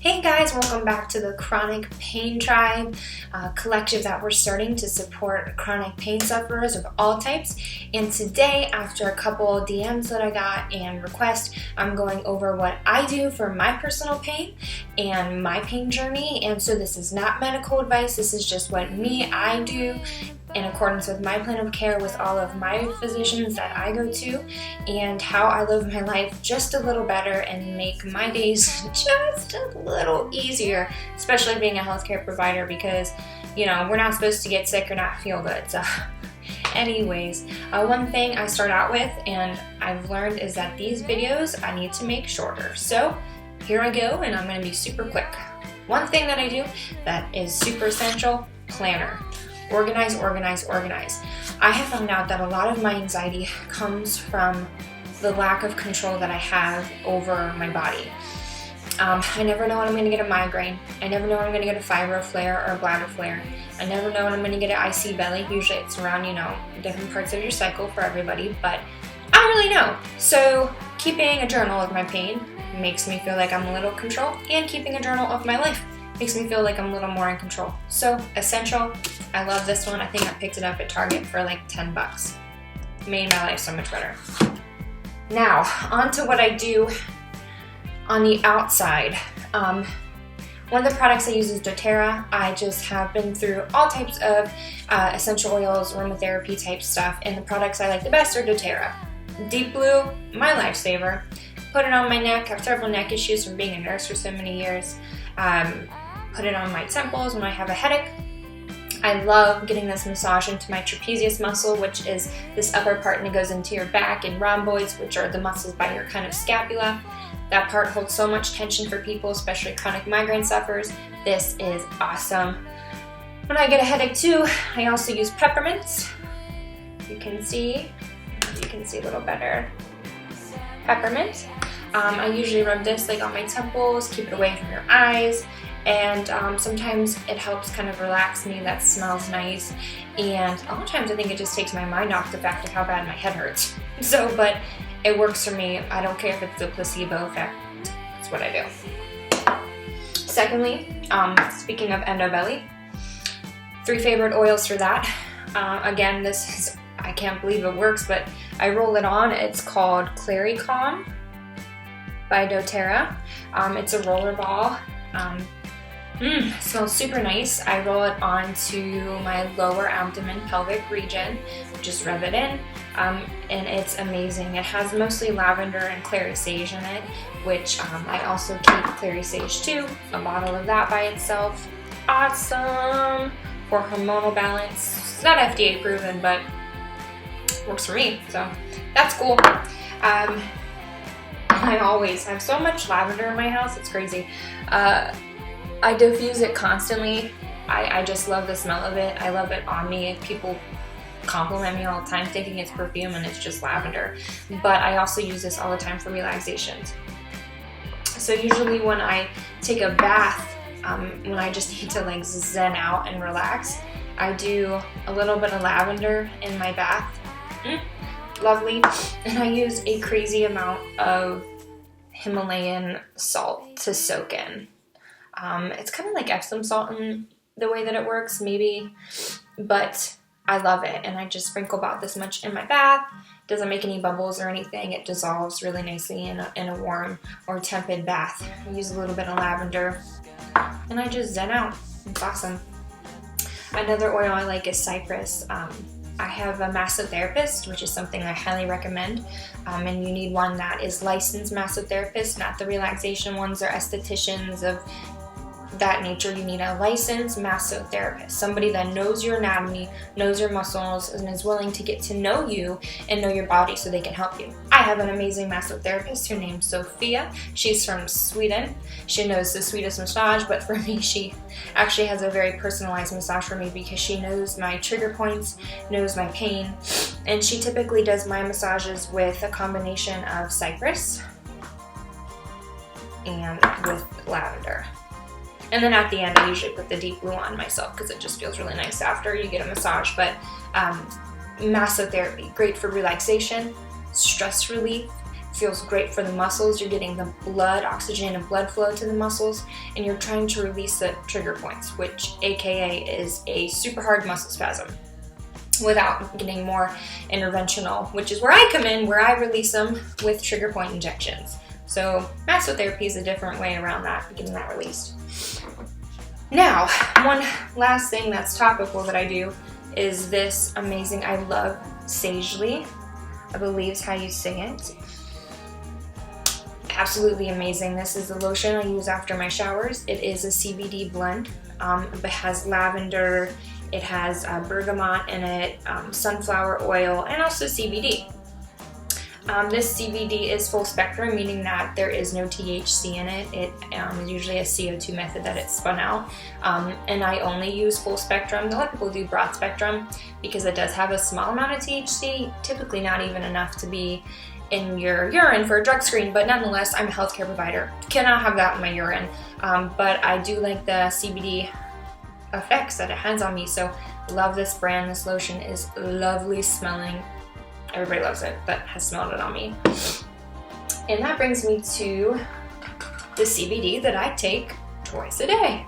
Hey guys, welcome back to the Chronic Pain Tribe, collective that we're starting to support chronic pain sufferers of all types. And today, after a couple DMs that I got and requests, I'm going over what I do for my personal pain and my pain journey. And so this is not medical advice, this is just what I do in accordance with my plan of care with all of my physicians that I go to, and how I live my life just a little better and make my days just a little easier, especially being a healthcare provider, because we're not supposed to get sick or not feel good. So anyways, one thing I start out with and I've learned is that these videos I need to make shorter. So here I go, and I'm going to be super quick. One thing that I do that is super essential: planner. Organize, organize, organize. I have found out that a lot of my anxiety comes from the lack of control that I have over my body. I never know when I'm going to get a migraine. I never know when I'm going to get a fibro flare or a bladder flare. I never know when I'm going to get an icy belly. Usually it's around, different parts of your cycle for everybody, but I don't really know. So keeping a journal of my pain makes me feel like I'm a little in control, and keeping a journal of my life makes me feel like I'm a little more in control. So essential. I love this one. I think I picked it up at Target for like 10 bucks. Made my life so much better. Now, on to what I do on the outside. One of the products I use is Doterra. I just have been through all types of essential oils, aromatherapy type stuff, and the products I like the best are Doterra. Deep Blue, my lifesaver. Put it on my neck. I have several neck issues from being a nurse for so many years. Put it on my temples when I have a headache. I love getting this massage into my trapezius muscle, which is this upper part that goes into your back, and rhomboids, which are the muscles by your kind of scapula. That part holds so much tension for people, especially chronic migraine sufferers. This is awesome. When I get a headache too, I also use peppermints. You can see a little better. Peppermint. I usually rub this like on my temples, keep it away from your eyes, and sometimes it helps kind of relax me. That smells nice, and a lot of times I think it just takes my mind off the fact of how bad my head hurts. But it works for me. I don't care if it's a placebo effect. That's what I do. Secondly, speaking of endobelly, 3 favorite oils for that. Again, this is, I can't believe it works, but I roll it on. It's called Calm by Doterra. It's a roller ball. It smells super nice. I roll it onto my lower abdomen pelvic region, just rub it in, and it's amazing. It has mostly lavender and clary sage in it, which I also keep clary sage too, a bottle of that by itself. Awesome for hormonal balance. It's not FDA proven, but works for me, so that's cool. I always have so much lavender in my house, it's crazy. I diffuse it constantly. I just love the smell of it. I love it on me. People compliment me all the time thinking it's perfume and it's just lavender. But I also use this all the time for relaxations. So usually when I take a bath, when I just need to like zen out and relax, I do a little bit of lavender in my bath. Lovely. And I use a crazy amount of Himalayan salt to soak in. It's kind of like Epsom salt in the way that it works, maybe, but I love it, and I just sprinkle about this much in my bath. Doesn't make any bubbles or anything. It dissolves really nicely in a warm or tepid bath. I use a little bit of lavender, and I just zen out. It's awesome. Another oil I like is cypress. I have a massotherapist, which is something I highly recommend, and you need one that is licensed massotherapist, not the relaxation ones or estheticians of that nature. You need a licensed massotherapist, somebody that knows your anatomy, knows your muscles, and is willing to get to know you and know your body so they can help you. I have an amazing massotherapist. Her name's Sophia. She's from Sweden. She knows the sweetest massage, but for me, she actually has a very personalized massage for me because she knows my trigger points, knows my pain, and she typically does my massages with a combination of cypress and with lavender. And then at the end, I usually put the Deep Blue on myself because it just feels really nice after you get a massage. But massotherapy, great for relaxation, stress relief, feels great for the muscles. You're getting the blood, oxygen and blood flow to the muscles, and you're trying to release the trigger points, which AKA is a super hard muscle spasm, without getting more interventional, which is where I come in, where I release them with trigger point injections. So masotherapy is a different way around that, getting that released. Now, one last thing that's topical that I do is this amazing, I love Sagely, I believe is how you say it. Absolutely amazing. This is the lotion I use after my showers. It is a CBD blend. It has lavender, it has bergamot in it, sunflower oil, and also CBD. This CBD is full spectrum, meaning that there is no THC in it. It is usually a CO2 method that it's spun out. And I only use full spectrum. A lot of people do broad spectrum because it does have a small amount of THC, typically not even enough to be in your urine for a drug screen, but nonetheless, I'm a healthcare provider. Cannot have that in my urine, but I do like the CBD effects that it has on me, so love this brand. This lotion is lovely smelling. Everybody loves it that has smelled it on me. And that brings me to the CBD that I take twice a day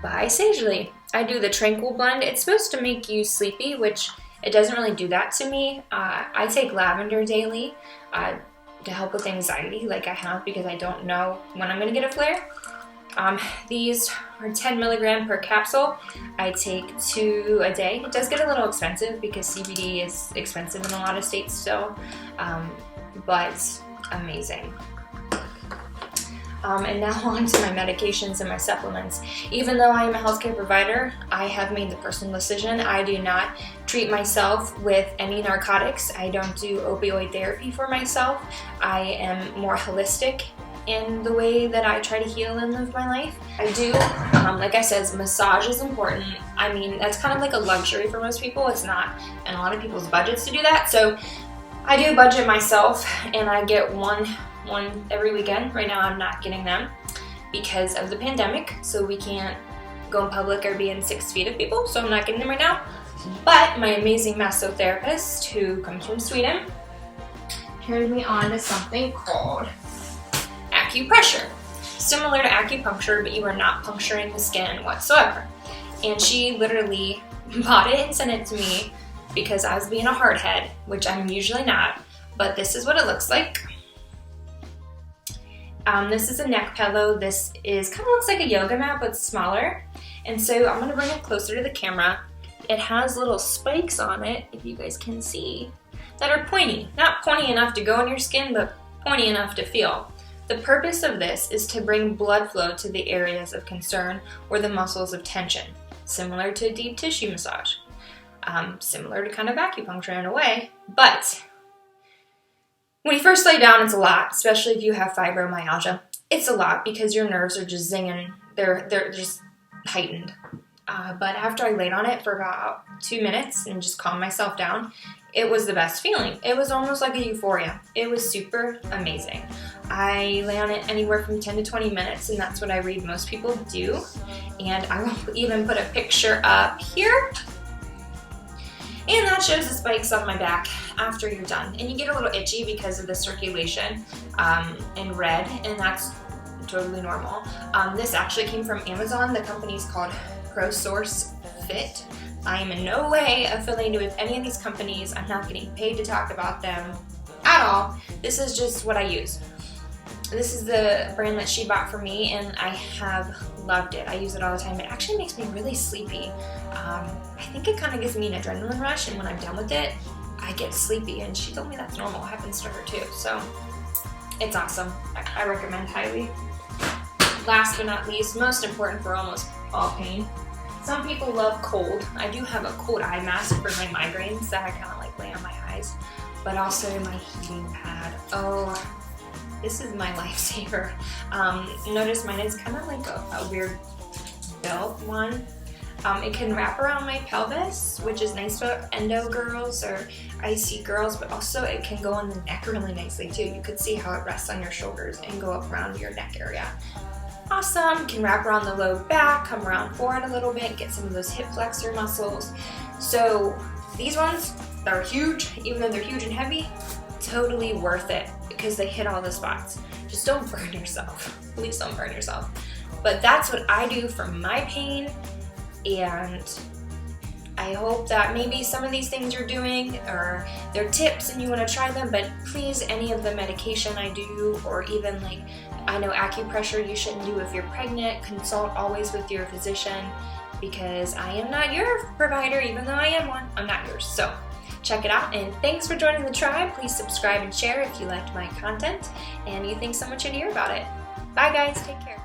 by Sagely. I do the Tranquil blend. It's supposed to make you sleepy, which it doesn't really do that to me. I take lavender daily to help with anxiety like I have, because I don't know when I'm going to get a flare. These are 10 milligram per capsule. I take 2 a day. It does get a little expensive because CBD is expensive in a lot of states still, but amazing. And now on to my medications and my supplements. Even though I am a healthcare provider, I have made the personal decision. I do not treat myself with any narcotics. I don't do opioid therapy for myself. I am more holistic in the way that I try to heal and live my life. I do, like I said, massage is important. I mean, that's kind of like a luxury for most people. It's not in a lot of people's budgets to do that. So I do budget myself, and I get one every weekend. Right now I'm not getting them because of the pandemic, so we can't go in public or be in 6 feet of people, so I'm not getting them right now. But my amazing masotherapist, who comes from Sweden, turned me on to something called accupressure. Similar to acupuncture, but you are not puncturing the skin whatsoever. And she literally bought it and sent it to me because I was being a hardhead, which I'm usually not, but this is what it looks like. This is a neck pillow. This is kind of looks like a yoga mat, but smaller. And so I'm gonna bring it closer to the camera. It has little spikes on it, if you guys can see, that are pointy. Not pointy enough to go in your skin, but pointy enough to feel. The purpose of this is to bring blood flow to the areas of concern or the muscles of tension, similar to deep tissue massage, similar to kind of acupuncture in a way, but when you first lay down, it's a lot, especially if you have fibromyalgia. It's a lot because your nerves are just zinging. They're just heightened. But after I laid on it for about 2 minutes and just calmed myself down, it was the best feeling. It was almost like a euphoria. It was super amazing. I lay on it anywhere from 10 to 20 minutes, and that's what I read most people do. And I will even put a picture up here. And that shows the spikes on my back after you're done. And you get a little itchy because of the circulation in red, and that's totally normal. This actually came from Amazon. The company's called ProSource Fit. I am in no way affiliated with any of these companies. I'm not getting paid to talk about them at all. This is just what I use. This is the brand that she bought for me, and I have loved it. I use it all the time. It actually makes me really sleepy. I think it kind of gives me an adrenaline rush, and when I'm done with it, I get sleepy, and she told me that's normal. It happens to her too, so it's awesome. I recommend highly. Last but not least, most important for almost all pain, some people love cold. I do have a cold eye mask for my migraines that I kind of like lay on my eyes, but also my heating pad. Oh, this is my lifesaver. Notice mine is kind of like a weird belt one. It can wrap around my pelvis, which is nice for endo girls or IC girls, but also it can go on the neck really nicely too. You could see how it rests on your shoulders and go up around your neck area. Awesome. Can wrap around the low back, come around forward a little bit, get some of those hip flexor muscles. So these ones, they're huge, even though they're huge and heavy, totally worth it. because they hit all the spots. Just don't burn yourself. Please don't burn yourself. But that's what I do for my pain, and I hope that maybe some of these things you're doing or they're tips and you want to try them, but please, any of the medication I do, or even like I know acupressure you shouldn't do if you're pregnant, consult always with your physician, because I am not your provider, even though I am one, I'm not yours. So check it out, and thanks for joining the tribe. Please subscribe and share if you liked my content and you think someone should hear about it. Bye guys, take care.